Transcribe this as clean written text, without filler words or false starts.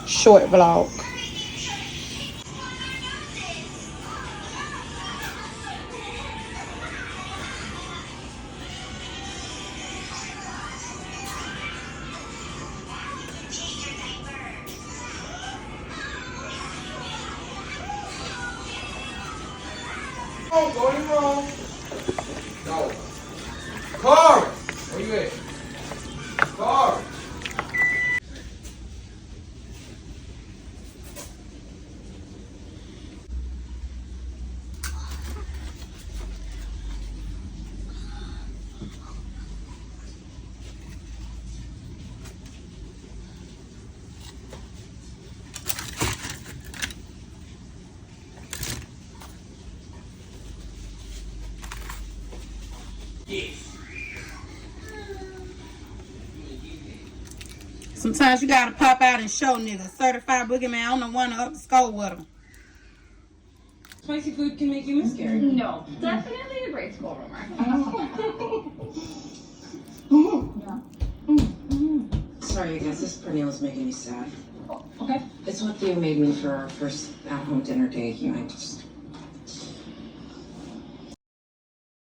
short vlog. Oh, go in your room. No. Corey, where you at? Corey. Sometimes you gotta pop out and show niggas. Certified boogeyman, I'm the one up to score with them. Spicy food can make you miscarry. No, definitely a great school rumor. Sorry, I guess this Pernille's making me sad. Oh, okay. It's what Theo made me for our first at-home dinner date. You know, I just